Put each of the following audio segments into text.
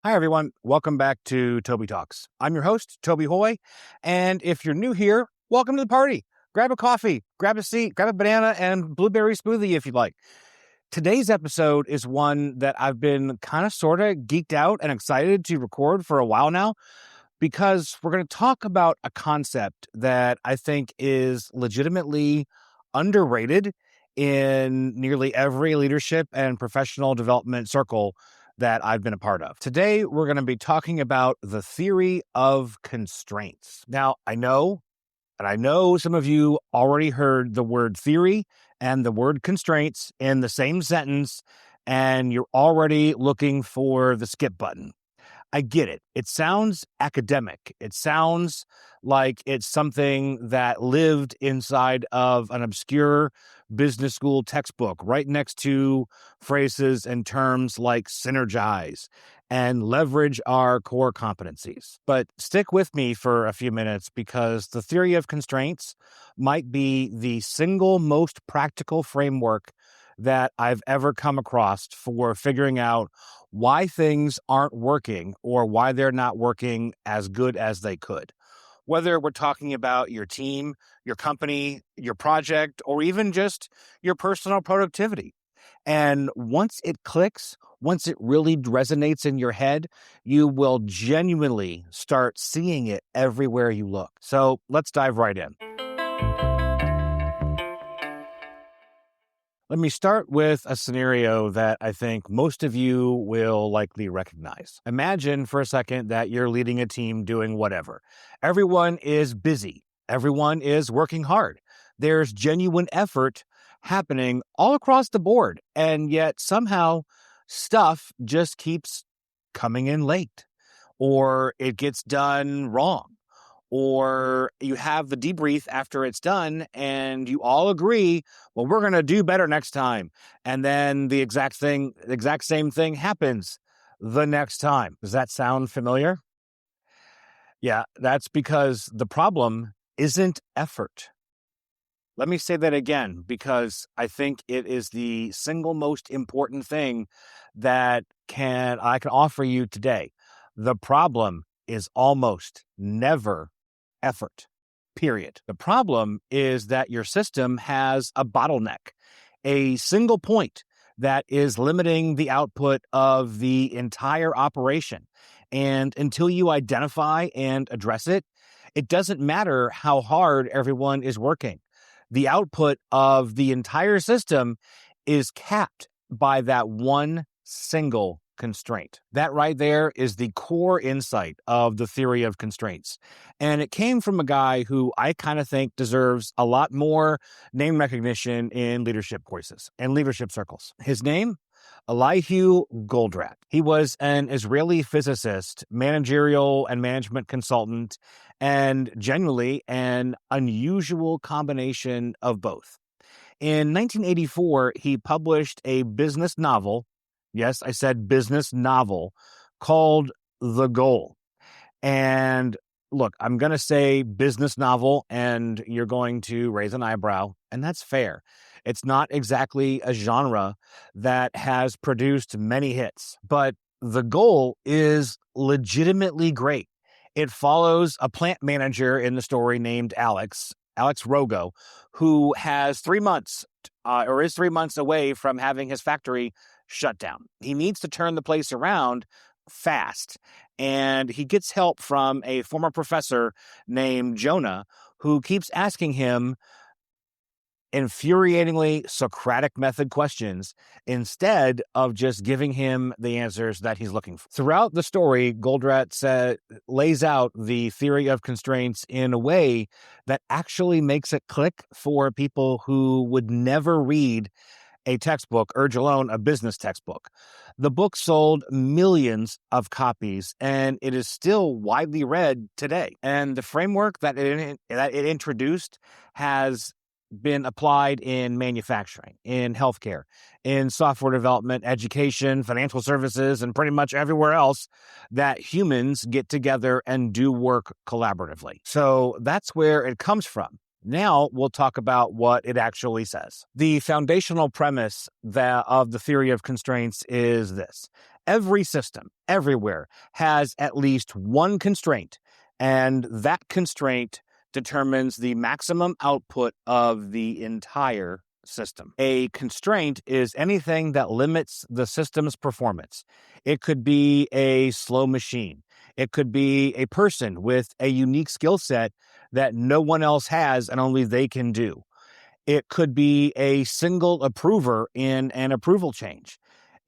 Hi, everyone. Welcome back to Toby Talks. I'm your host, Toby Hoy. And if you're new here, welcome to the party. Grab a coffee, grab a seat, grab a banana and blueberry smoothie if you'd like. Today's episode is one that I've been kind of sort of geeked out and excited to record for a while now because we're going to talk about a concept that I think is legitimately underrated in nearly every leadership and professional development circle that I've been a part of. Today, we're going to be talking about the theory of constraints. Now, I know some of you already heard the word theory and the word constraints in the same sentence, and you're already looking for the skip button. I get it. It sounds academic. It sounds like it's something that lived inside of an obscure business school textbook, right next to phrases and terms like synergize and leverage our core competencies. But stick with me for a few minutes because the theory of constraints might be the single most practical framework that I've ever come across for figuring out why things aren't working or why they're not working as good as they could. Whether we're talking about your team, your company, your project, or even just your personal productivity. And once it clicks, once it really resonates in your head, you will genuinely start seeing it everywhere you look. So let's dive right in. Let me start with a scenario that I think most of you will likely recognize. Imagine for a second that you're leading a team doing whatever. Everyone is busy. Everyone is working hard. There's genuine effort happening all across the board. And yet somehow stuff just keeps coming in late or it gets done wrong or you have the debrief after it's done and you all agree, well, we're going to do better next time. And then the exact same thing happens the next time. Does that sound familiar? Yeah, that's because the problem isn't effort. Let me say that again, because I think it is the single most important thing that I can offer you today. The problem is almost never effort, period. The problem is that your system has a bottleneck, a single point that is limiting the output of the entire operation. And until you identify and address it, it doesn't matter how hard everyone is working. The output of the entire system is capped by that one single constraint. That right there is the core insight of the theory of constraints. And it came from a guy who I kind of think deserves a lot more name recognition in leadership courses and leadership circles. His name? Eliyahu Goldratt. He was an Israeli physicist, managerial and management consultant, and genuinely an unusual combination of both. In 1984, he published a business novel. Yes, I said business novel called The Goal. And look, I'm going to say business novel and you're going to raise an eyebrow, and that's fair. It's not exactly a genre that has produced many hits, but The Goal is legitimately great. It follows a plant manager in the story named Alex Rogo, who has 3 months or is 3 months away from having his factory shut down. He needs to turn the place around fast. And he gets help from a former professor named Jonah, who keeps asking him infuriatingly Socratic method questions instead of just giving him the answers that he's looking for. Throughout the story, Goldratt lays out the theory of constraints in a way that actually makes it click for people who would never read a textbook, urge alone a business textbook. The book sold millions of copies, and it is still widely read today. And the framework that it introduced has been applied in manufacturing, in healthcare, in software development, education, financial services, and pretty much everywhere else that humans get together and do work collaboratively. So that's where it comes from. Now we'll talk about what it actually says. The foundational premise of the theory of constraints is this. Every system, everywhere, has at least one constraint, and that constraint determines the maximum output of the entire system. A constraint is anything that limits the system's performance. It could be a slow machine. It could be a person with a unique skill set that no one else has and only they can do. It could be a single approver in an approval change.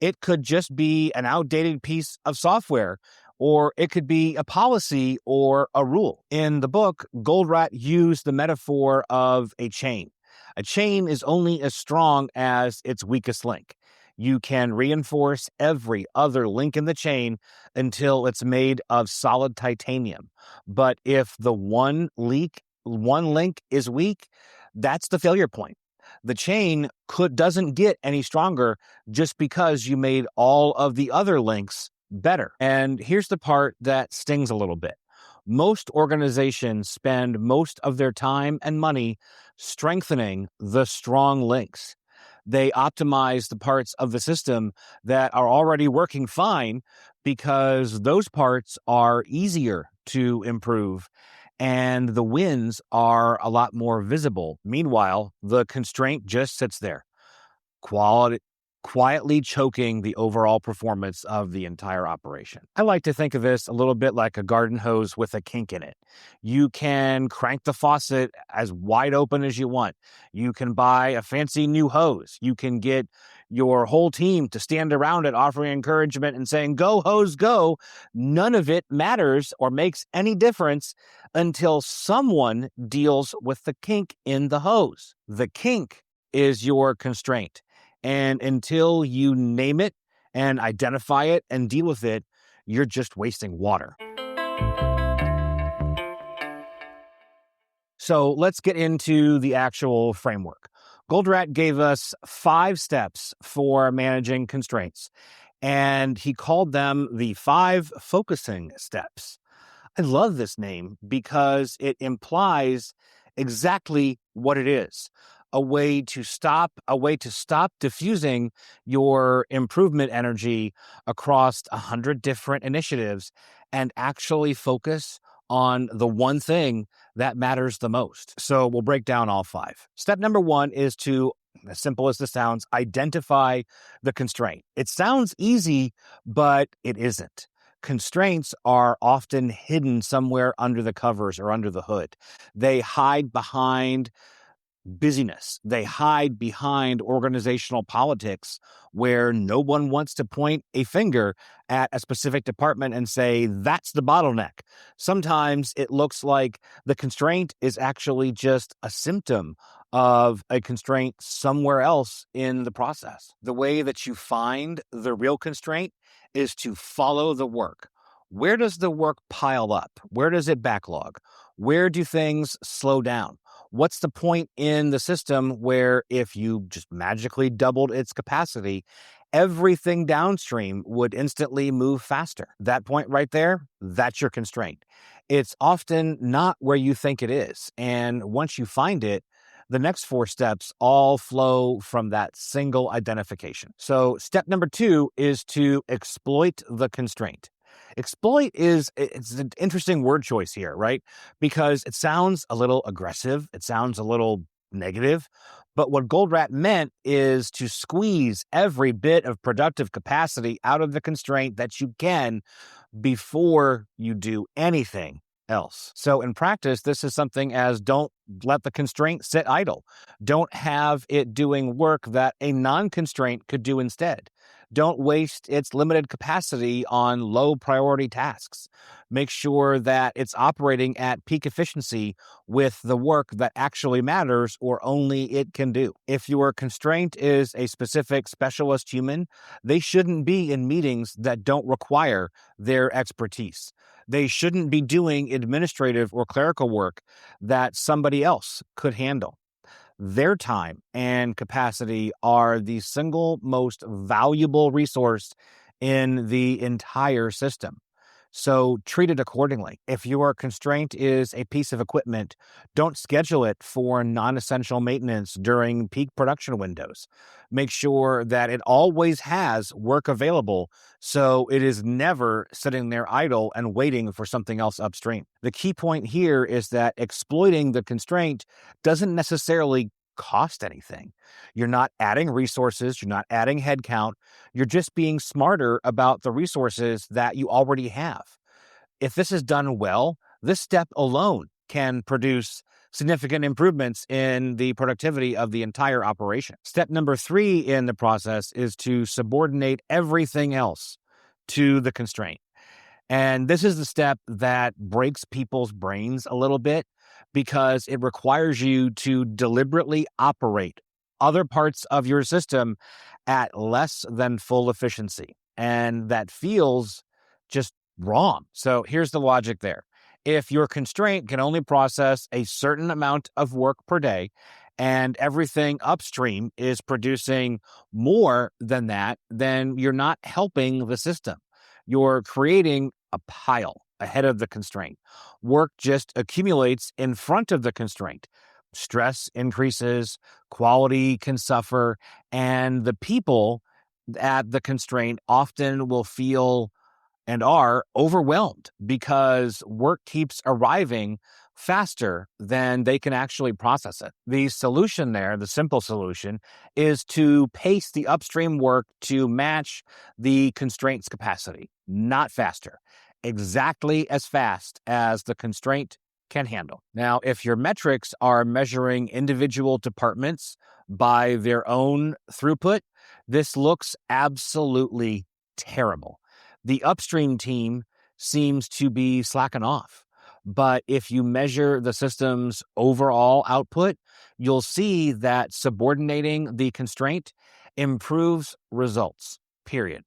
It could just be an outdated piece of software, or it could be a policy or a rule. In the book, Goldratt used the metaphor of a chain. A chain is only as strong as its weakest link. You can reinforce every other link in the chain until it's made of solid titanium. But if the one link is weak, that's the failure point. The chain doesn't get any stronger just because you made all of the other links better. And here's the part that stings a little bit. Most organizations spend most of their time and money strengthening the strong links. They optimize the parts of the system that are already working fine because those parts are easier to improve and the wins are a lot more visible. Meanwhile, the constraint just sits there, quality, quietly choking the overall performance of the entire operation. I like to think of this a little bit like a garden hose with a kink in it. You can crank the faucet as wide open as you want. You can buy a fancy new hose. You can get your whole team to stand around it offering encouragement and saying, "Go, hose, go." None of it matters or makes any difference until someone deals with the kink in the hose. The kink is your constraint. And until you name it and identify it and deal with it, you're just wasting water. So let's get into the actual framework. Goldratt gave us 5 steps for managing constraints, and he called them the 5 focusing steps. I love this name because it implies exactly what it is. A way to stop diffusing your improvement energy across 100 different initiatives and actually focus on the one thing that matters the most. So we'll break down all 5. Step number 1 is to, as simple as this sounds, identify the constraint. It sounds easy, but it isn't. Constraints are often hidden somewhere under the covers or under the hood. They hide behind busyness. They hide behind organizational politics where no one wants to point a finger at a specific department and say, that's the bottleneck. Sometimes it looks like the constraint is actually just a symptom of a constraint somewhere else in the process. The way that you find the real constraint is to follow the work. Where does the work pile up? Where does it backlog? Where do things slow down? What's the point in the system where if you just magically doubled its capacity, everything downstream would instantly move faster? That point right there, that's your constraint. It's often not where you think it is. And once you find it, the next 4 steps all flow from that single identification. So step number 2 is to exploit the constraint. Exploit it's an interesting word choice here, right? Because it sounds a little aggressive. It sounds a little negative. But what Goldratt meant is to squeeze every bit of productive capacity out of the constraint that you can before you do anything else. So in practice, this is something as don't let the constraint sit idle. Don't have it doing work that a non-constraint could do instead. Don't waste its limited capacity on low priority tasks. Make sure that it's operating at peak efficiency with the work that actually matters or only it can do. If your constraint is a specific specialist human, they shouldn't be in meetings that don't require their expertise. They shouldn't be doing administrative or clerical work that somebody else could handle. Their time and capacity are the single most valuable resource in the entire system. So treat it accordingly. If your constraint is a piece of equipment, don't schedule it for non-essential maintenance during peak production windows. Make sure that it always has work available so it is never sitting there idle and waiting for something else upstream. The key point here is that exploiting the constraint doesn't necessarily cost anything. You're not adding resources, you're not adding headcount, you're just being smarter about the resources that you already have. If this is done well, this step alone can produce significant improvements in the productivity of the entire operation. Step number 3 in the process is to subordinate everything else to the constraint. And this is the step that breaks people's brains a little bit because it requires you to deliberately operate other parts of your system at less than full efficiency. And that feels just wrong. So here's the logic there. If your constraint can only process a certain amount of work per day, and everything upstream is producing more than that, then you're not helping the system. You're creating a pile ahead of the constraint. Work just accumulates in front of the constraint. Stress increases, quality can suffer, and the people at the constraint often will feel and are overwhelmed because work keeps arriving faster than they can actually process it. The solution there, the simple solution, is to pace the upstream work to match the constraint's capacity, not faster, exactly as fast as the constraint can handle. Now, if your metrics are measuring individual departments by their own throughput, this looks absolutely terrible. The upstream team seems to be slacking off. But if you measure the system's overall output, you'll see that subordinating the constraint improves results, period.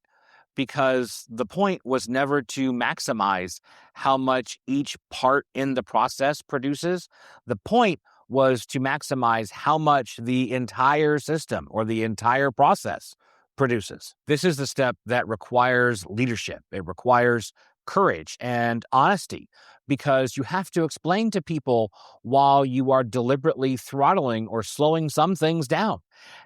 Because the point was never to maximize how much each part in the process produces. The point was to maximize how much the entire system or the entire process produces. This is the step that requires leadership. It requires courage and honesty because you have to explain to people while you are deliberately throttling or slowing some things down.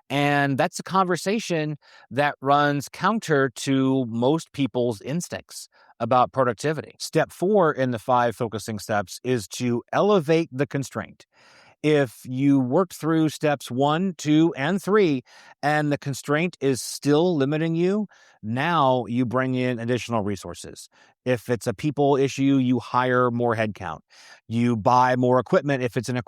And that's a conversation that runs counter to most people's instincts about productivity. Step 4 in the 5 focusing steps is to elevate the constraint. If you work through steps 1, 2, and 3, and the constraint is still limiting you, now you bring in additional resources. If it's a people issue, you hire more headcount. You buy more equipment if it's an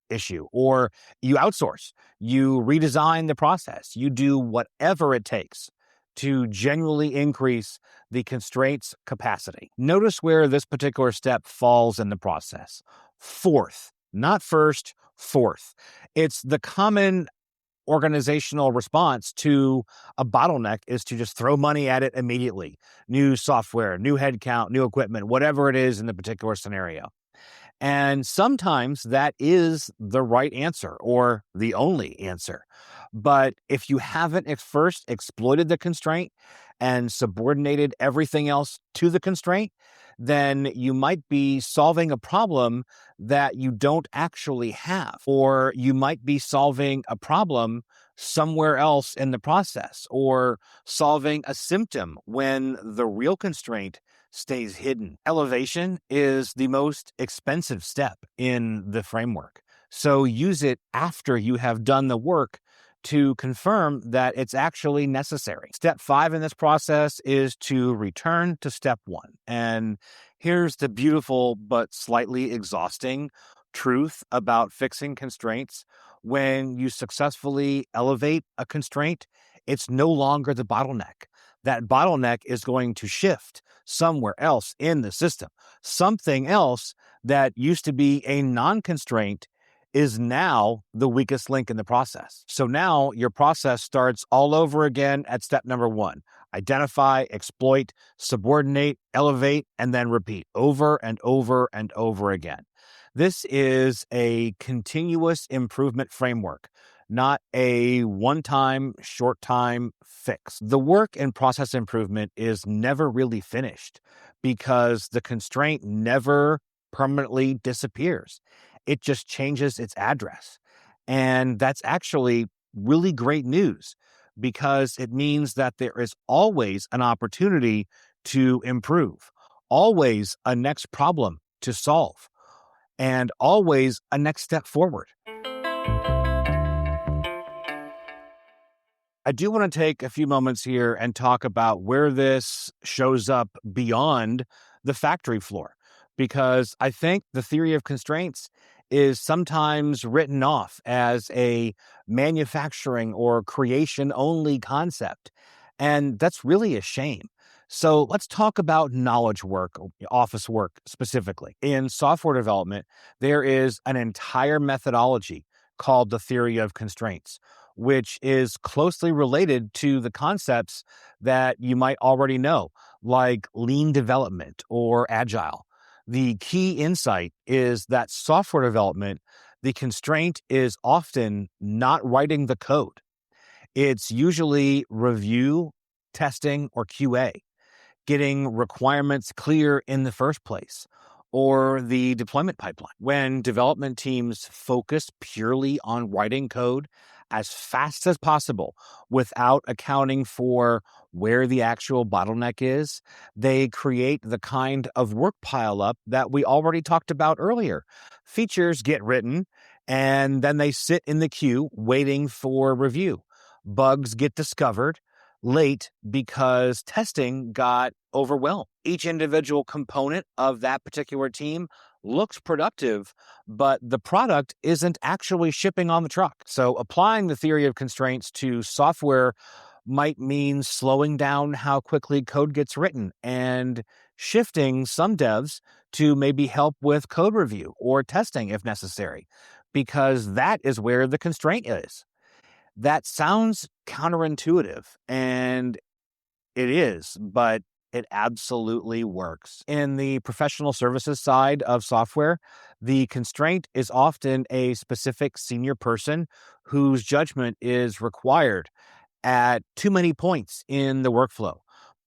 issue, or you outsource. You redesign the process. You do whatever it takes to genuinely increase the constraint's capacity. Notice where this particular step falls in the process. Fourth, not first, fourth. It's the common organizational response to a bottleneck is to just throw money at it immediately. New software, new headcount, new equipment, whatever it is in the particular scenario. And sometimes that is the right answer or the only answer. But if you haven't at first exploited the constraint and subordinated everything else to the constraint, then you might be solving a problem that you don't actually have, or you might be solving a problem somewhere else in the process, or solving a symptom when the real constraint stays hidden. Elevation is the most expensive step in the framework. So use it after you have done the work to confirm that it's actually necessary. Step 5 in this process is to return to step 1. And here's the beautiful but slightly exhausting truth about fixing constraints. When you successfully elevate a constraint, it's no longer the bottleneck. That bottleneck is going to shift somewhere else in the system. Something else that used to be a non-constraint is now the weakest link in the process. So now your process starts all over again at step number 1. Identify, exploit, subordinate, elevate, and then repeat over and over and over again. This is a continuous improvement framework, not a one-time, short-time fix. The work and process improvement is never really finished because the constraint never permanently disappears. It just changes its address. And that's actually really great news because it means that there is always an opportunity to improve, always a next problem to solve, and always a next step forward. I do want to take a few moments here and talk about where this shows up beyond the factory floor, because I think the theory of constraints is sometimes written off as a manufacturing or creation only concept. And that's really a shame. So let's talk about knowledge work, office work specifically. In software development, there is an entire methodology called the theory of constraints, which is closely related to the concepts that you might already know, like lean development or agile. The key insight is that software development, the constraint is often not writing the code. It's usually review, testing, or QA, getting requirements clear in the first place, or the deployment pipeline. When development teams focus purely on writing code as fast as possible without accounting for where the actual bottleneck is, they create the kind of work pileup that we already talked about earlier. Features get written and then they sit in the queue waiting for review. Bugs get discovered late because testing got overwhelmed. Each individual component of that particular team looks productive, but the product isn't actually shipping on the truck. So, applying the theory of constraints to software might mean slowing down how quickly code gets written and shifting some devs to maybe help with code review or testing if necessary, because that is where the constraint is. That sounds counterintuitive, and it is, but it absolutely works. In the professional services side of software, the constraint is often a specific senior person whose judgment is required at too many points in the workflow.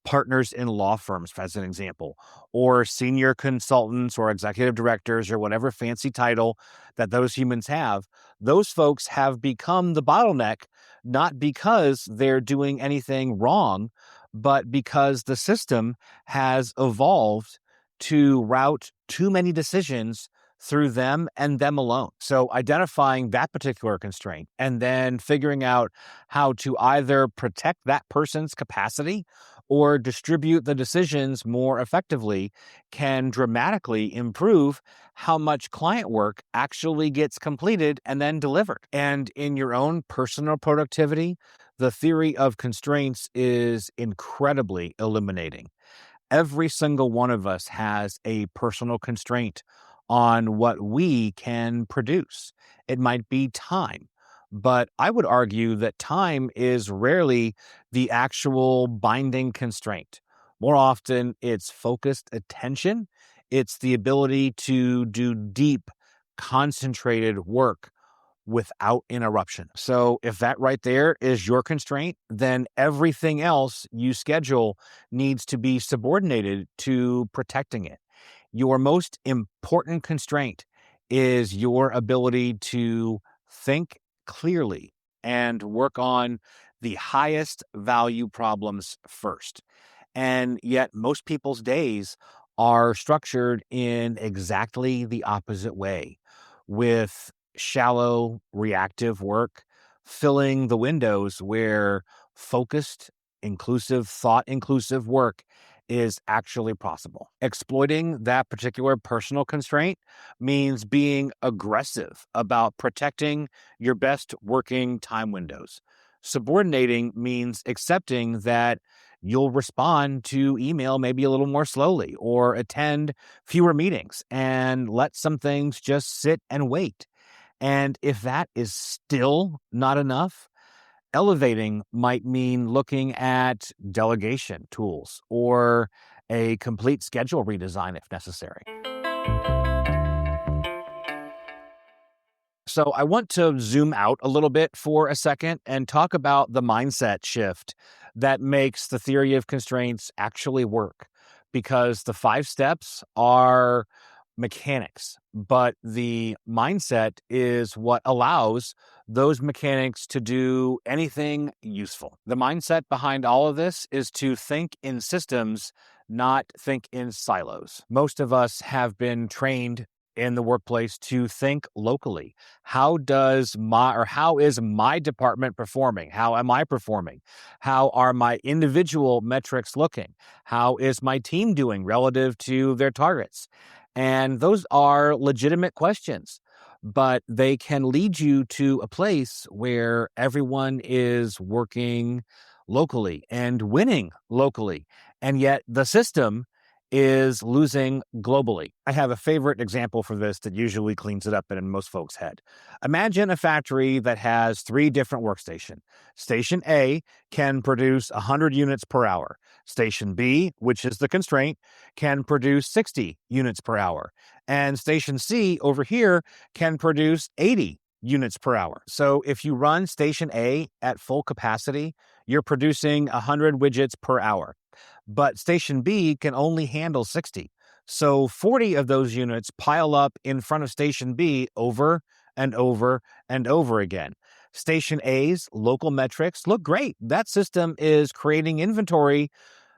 Partners in law firms, as an example, or senior consultants or executive directors or whatever fancy title that those humans have, those folks have become the bottleneck, not because they're doing anything wrong, but because the system has evolved to route too many decisions through them and them alone. So identifying that particular constraint and then figuring out how to either protect that person's capacity or distribute the decisions more effectively can dramatically improve how much client work actually gets completed and then delivered. And in your own personal productivity, the theory of constraints is incredibly illuminating. Every single one of us has a personal constraint on what we can produce. It might be time, but I would argue that time is rarely the actual binding constraint. More often, it's focused attention, it's the ability to do deep, concentrated work without interruption. So if that right there is your constraint, then everything else you schedule needs to be subordinated to protecting it. Your most important constraint is your ability to think clearly and work on the highest value problems first. And yet, most people's days are structured in exactly the opposite way, with shallow, reactive work filling the windows where focused, inclusive, thought inclusive work is actually possible. Exploiting that particular personal constraint means being aggressive about protecting your best working time windows. Subordinating means accepting that you'll respond to email maybe a little more slowly or attend fewer meetings and let some things just sit and wait. And if that is still not enough, elevating might mean looking at delegation tools or a complete schedule redesign if necessary. So I want to zoom out a little bit for a second and talk about the mindset shift that makes the theory of constraints actually work. Because the 5 steps are mechanics, but the mindset is what allows those mechanics to do anything useful. The mindset behind all of this is to think in systems, not think in silos. Most of us have been trained in the workplace to think locally. How is my department performing? How am I performing? How are my individual metrics looking? How is my team doing relative to their targets? And those are legitimate questions, but they can lead you to a place where everyone is working locally and winning locally. And yet the system is losing globally. I have a favorite example for this that usually cleans it up in most folks' head. Imagine a factory that has 3 different workstations. Station A can produce 100 units per hour. Station B, which is the constraint, can produce 60 units per hour. And station C over here can produce 80 units per hour. So if you run station A at full capacity, you're producing 100 widgets per hour. But station B can only handle 60. So 40 of those units pile up in front of station B over and over and over again. Station A's local metrics look great. That system is creating inventory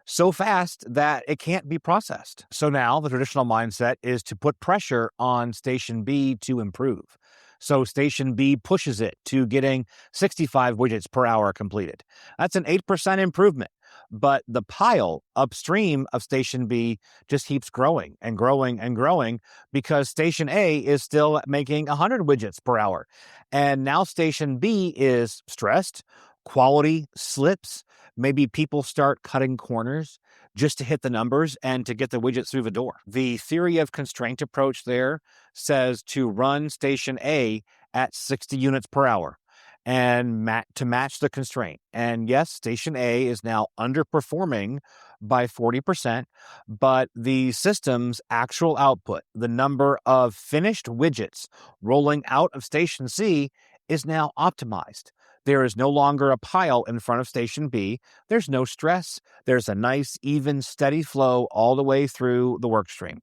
so fast that it can't be processed. So now the traditional mindset is to put pressure on station B to improve. So station B pushes it to getting 65 widgets per hour completed. That's an 8% improvement. But the pile upstream of station B just keeps growing and growing and growing because station A is still making 100 widgets per hour. And now station B is stressed, quality slips. Maybe people start cutting corners just to hit the numbers and to get the widgets through the door. The theory of constraint approach there says to run station A at 60 units per hour and to match the constraint. And yes, station A is now underperforming by 40%, but the system's actual output, the number of finished widgets rolling out of station C, is now optimized. There is no longer a pile in front of station B. There's no stress. There's a nice, even, steady flow all the way through the work stream.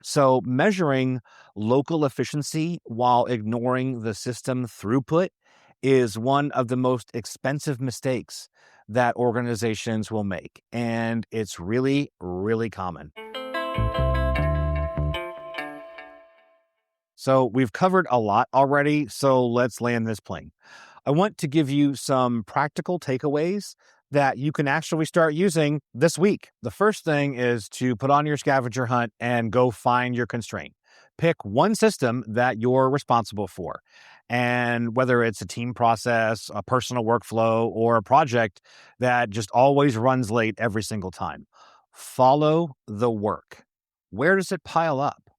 So measuring local efficiency while ignoring the system throughput is one of the most expensive mistakes that organizations will make. And it's really, really common. So we've covered a lot already. So let's land this plane. I want to give you some practical takeaways that you can actually start using this week. The first thing is to put on your scavenger hunt and go find your constraint. Pick one system that you're responsible for. And whether it's a team process, a personal workflow, or a project that just always runs late every single time, follow the work. Where does it pile up?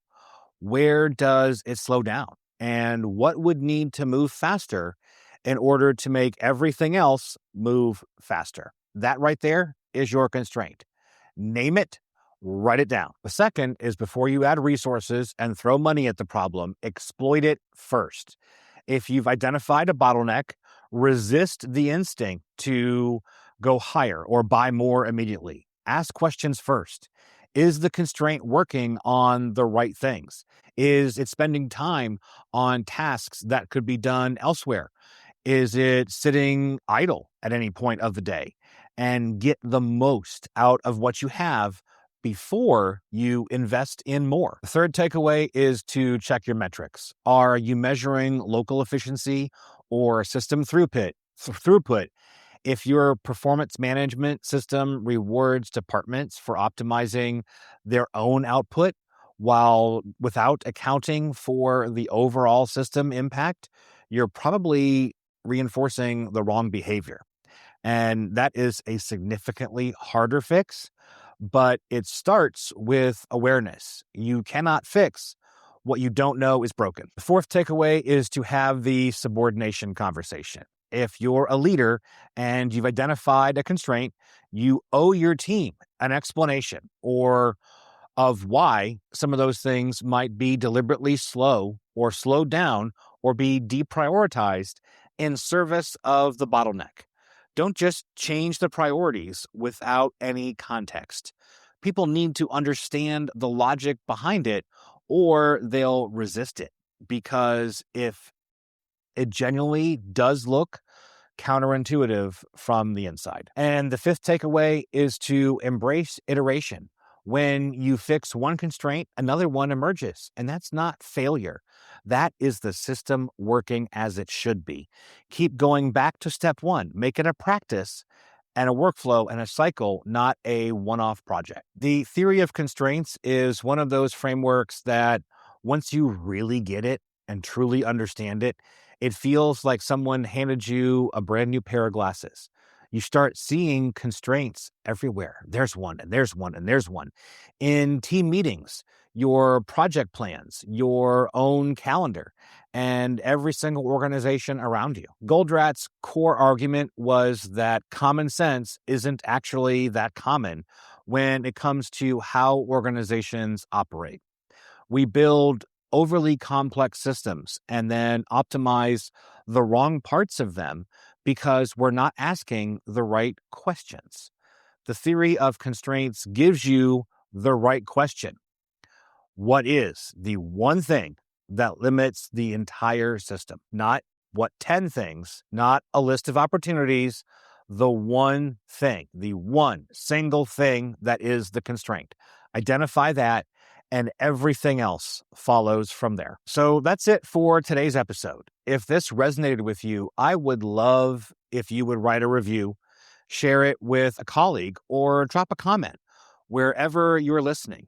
Where does it slow down? And what would need to move faster in order to make everything else move faster? That right there is your constraint. Name it, write it down. The second is before you add resources and throw money at the problem, exploit it first. If you've identified a bottleneck, resist the instinct to go higher or buy more immediately. Ask questions first. Is the constraint working on the right things? Is it spending time on tasks that could be done elsewhere? Is it sitting idle at any point of the day? And get the most out of what you have before you invest in more. The third takeaway is to check your metrics. Are you measuring local efficiency or system throughput? If your performance management system rewards departments for optimizing their own output while without accounting for the overall system impact, you're probably reinforcing the wrong behavior. And that is a significantly harder fix, but it starts with awareness. You cannot fix what you don't know is broken. The fourth takeaway is to have the subordination conversation. If you're a leader and you've identified a constraint, you owe your team an explanation or of why some of those things might be deliberately slow or slowed down or be deprioritized in service of the bottleneck. Don't just change the priorities without any context. People need to understand the logic behind it or they'll resist it. Because if it genuinely does look counterintuitive from the inside. And the fifth takeaway is to embrace iteration. When you fix one constraint, another one emerges, and that's not failure. That is the system working as it should be. Keep going back to step one, make it a practice and a workflow and a cycle, not a one-off project. The theory of constraints is one of those frameworks that once you really get it and truly understand it, it feels like someone handed you a brand new pair of glasses. You start seeing constraints everywhere. There's one, and there's one, and there's one. In team meetings, your project plans, your own calendar, and every single organization around you. Goldratt's core argument was that common sense isn't actually that common when it comes to how organizations operate. We build overly complex systems and then optimize the wrong parts of them because we're not asking the right questions. The theory of constraints gives you the right question. What is the one thing that limits the entire system? Not what 10 things, not a list of opportunities, the one thing, the one single thing that is the constraint. Identify that, and everything else follows from there. So that's it for today's episode. If this resonated with you, I would love if you would write a review, share it with a colleague, or drop a comment wherever you're listening.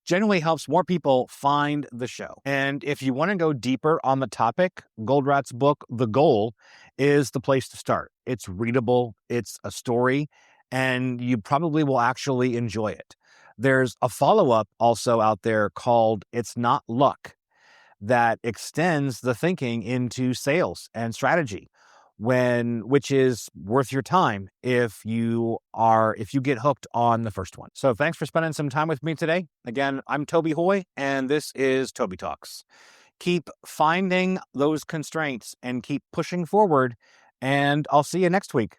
Generally helps more people find the show. And if you want to go deeper on the topic, Goldratt's book, The Goal, is the place to start. It's readable, it's a story, and you probably will actually enjoy it. There's a follow-up also out there called It's Not Luck that extends the thinking into sales and strategy, which is worth your time if you get hooked on the first one. So thanks for spending some time with me today. Again, I'm Toby Hoy, and this is Toby Talks. Keep finding those constraints and keep pushing forward, and I'll see you next week.